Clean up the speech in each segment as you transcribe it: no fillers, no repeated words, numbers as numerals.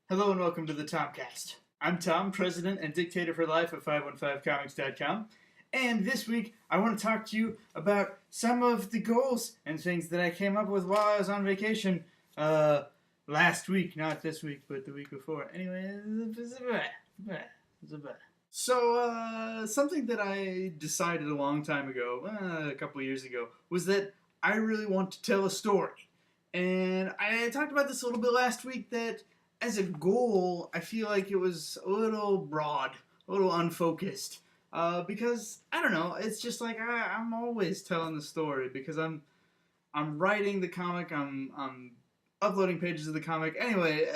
Hello and welcome to the THOMCAST. I'm Tom, president and dictator for life of 515comics.com, and this week I want to talk to you about some of the goals and things that I came up with while I was on vacation last week, not this week, but the week before. Anyway, so something that I decided a long time ago, a couple of years ago, was that I really want to tell a story. And I talked about this a little bit last week, that as a goal, I feel like it was a little broad, a little unfocused. Because I don't know, it's just like I'm always telling the story because I'm writing the comic, I'm uploading pages of the comic. Anyway,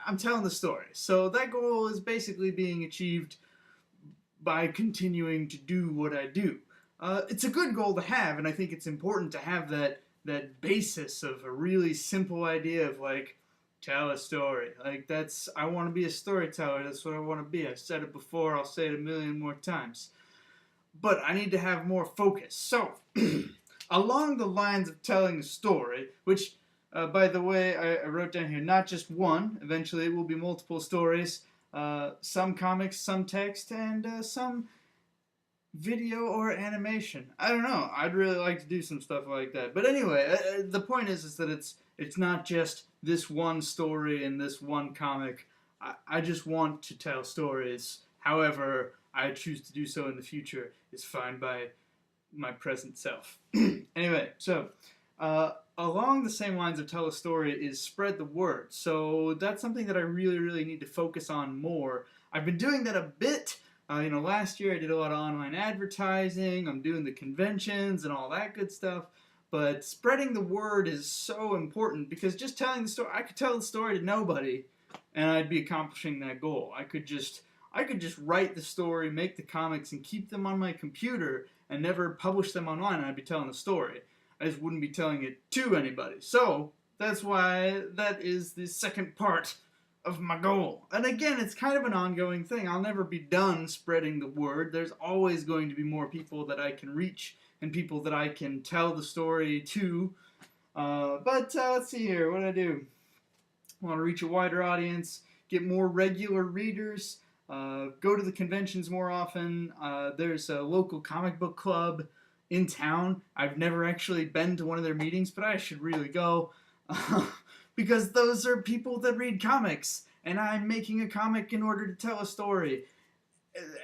I'm telling the story. So that goal is basically being achieved by continuing to do what I do. It's a good goal to have, and I think it's important to have that basis of a really simple idea of like, tell a story. Like, I want to be a storyteller. That's what I want to be. I've said it before. I'll say it a million more times. But I need to have more focus. So, along the lines of telling a story, which, by the way, I wrote down here, not just one. Eventually it will be multiple stories. Some comics, some text, and some video or animation. I don't know. I'd really like to do some stuff like that. But anyway, the point is that it's not just this one story in this one comic. I just want to tell stories. However I choose to do so in the future is fine by my present self. Anyway, so along the same lines of tell a story is spread the word. So that's something that I really need to focus on more. I've been doing that a bit. Last year I did a lot of online advertising. I'm doing the conventions and all that good stuff. But spreading the word is so important because just telling the story, I could tell the story to nobody and I'd be accomplishing that goal. I could just write the story, make the comics, and keep them on my computer and never publish them online, and I'd be telling the story. I just wouldn't be telling it to anybody. So that's why that is the second part of my goal. And again, it's kind of an ongoing thing. I'll never be done spreading the word. There's always going to be more people that I can reach and people that I can tell the story to. But let's see here, what do I do? I want to reach a wider audience, get more regular readers, go to the conventions more often. There's a local comic book club in town. I've never actually been to one of their meetings, but I should really go. Because those are people that read comics, and I'm making a comic in order to tell a story,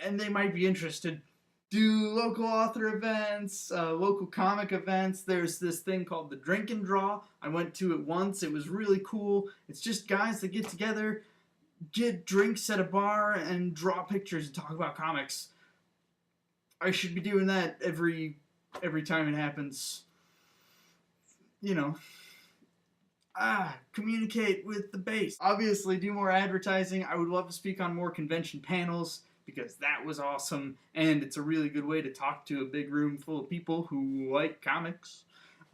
and they might be interested. Do local author events, local comic events. There's this thing called the Drink and Draw. I went to it once. It was really cool. It's just guys that get together, get drinks at a bar, and draw pictures and talk about comics. I should be doing that every time it happens. Communicate with the base. Obviously, do more advertising. I would love to speak on more convention panels because that was awesome, and it's a really good way to talk to a big room full of people who like comics.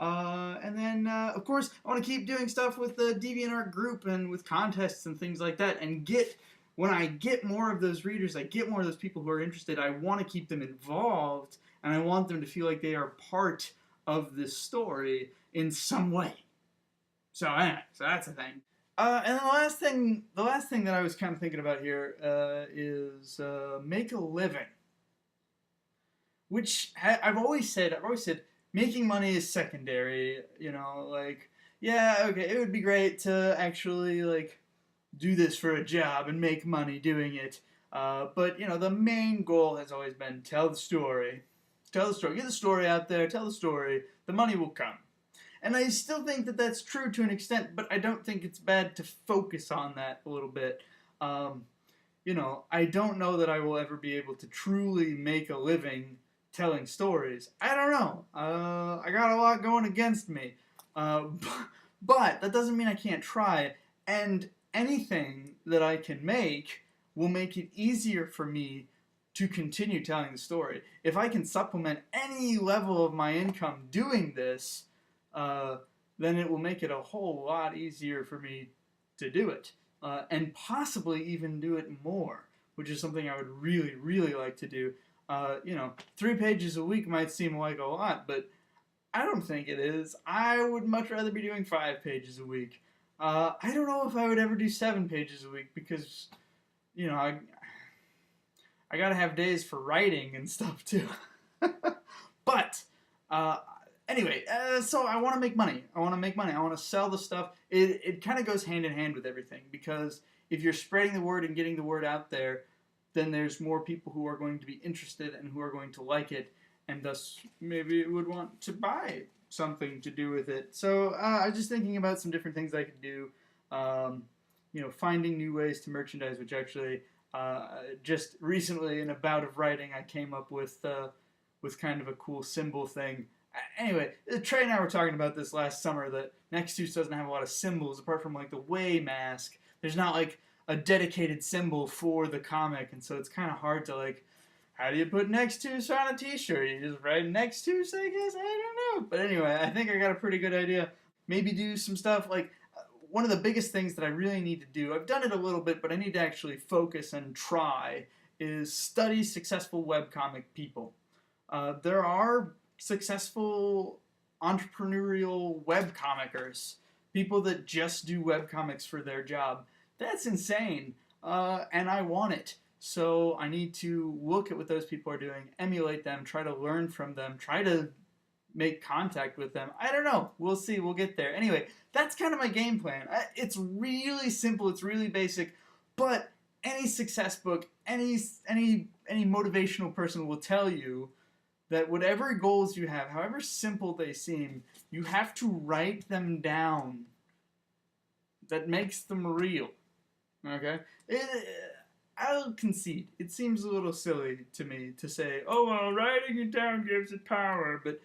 And then, of course, I want to keep doing stuff with the DeviantArt group and with contests and things like that, and when I get more of those readers, I get more of those people who are interested, I want to keep them involved, and I want them to feel like they are part of this story in some way. So anyway, so that's a thing. And then the last thing that I was kind of thinking about here is make a living. Which I've always said making money is secondary. Yeah, okay, it would be great to actually do this for a job and make money doing it. But the main goal has always been tell the story, get the story out there, tell the story. The money will come. And I still think that that's true to an extent, but I don't think it's bad to focus on that a little bit. I don't know that I will ever be able to truly make a living telling stories. I don't know. I got a lot going against me. But that doesn't mean I can't try. And anything that I can make will make it easier for me to continue telling the story. If I can supplement any level of my income doing this, then it will make it a whole lot easier for me to do it. And possibly even do it more, which is something I would really like to do. 3 pages a week might seem like a lot, but I don't think it is. I would much rather be doing 5 pages a week. I don't know if I would ever do 7 pages a week because, you know, I gotta have days for writing and stuff too. But uh, anyway, so I want to make money. I want to sell the stuff. It kind of goes hand in hand with everything because if you're spreading the word and getting the word out there, then there's more people who are going to be interested and who are going to like it, and thus maybe would want to buy something to do with it. So I was just thinking about some different things I could do. Finding new ways to merchandise, which actually just recently in a bout of writing, I came up with kind of a cool symbol thing. Anyway, Trey and I were talking about this last summer that Nexus doesn't have a lot of symbols apart from like the way mask. There's not like a dedicated symbol for the comic, and so it's kind of hard to like, how do you put Nexus on a t-shirt? You just write Nexus, I guess? I don't know. But anyway, I think I got a pretty good idea. Maybe do some stuff like, one of the biggest things that I really need to do, I've done it a little bit, but I need to actually focus and try, is study successful webcomic people. There are successful entrepreneurial webcomicers, people that just do webcomics for their job. That's insane, and I want it. So I need to look at what those people are doing, emulate them, try to learn from them, try to make contact with them. I don't know. We'll see. We'll get there. Anyway, that's kind of my game plan. It's really simple. It's really basic. But any success book, any motivational person will tell you that whatever goals you have, however simple they seem, you have to write them down. That makes them real. Okay? I'll concede. It seems a little silly to me to say, oh, well, writing it down gives it power, but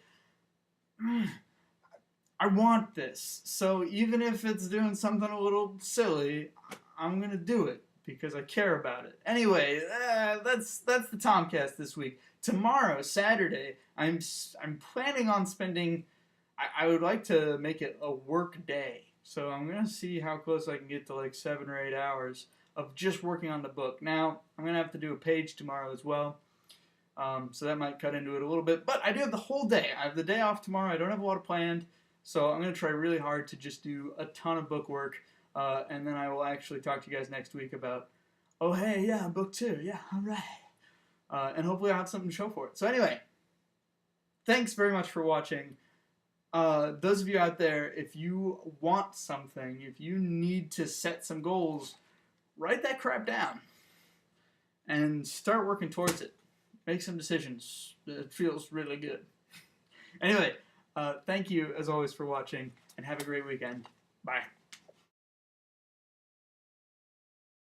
I want this. So even if it's doing something a little silly, I'm going to do it because I care about it. Anyway, that's the THOMCAST this week. Tomorrow, Saturday, I'm planning on spending, I would like to make it a work day. So I'm going to see how close I can get to like 7 or 8 hours of just working on the book. Now, I'm going to have to do a page tomorrow as well. So that might cut into it a little bit. But I do have the whole day. I have the day off tomorrow. I don't have a lot planned. So I'm going to try really hard to just do a ton of book work. And then I will actually talk to you guys next week about, oh, hey, yeah, book 2. Yeah, all right. And hopefully I'll have something to show for it. So anyway, thanks very much for watching. Those of you out there, if you want something, if you need to set some goals, write that crap down and start working towards it. Make some decisions. It feels really good. Anyway, thank you as always for watching, and have a great weekend. Bye.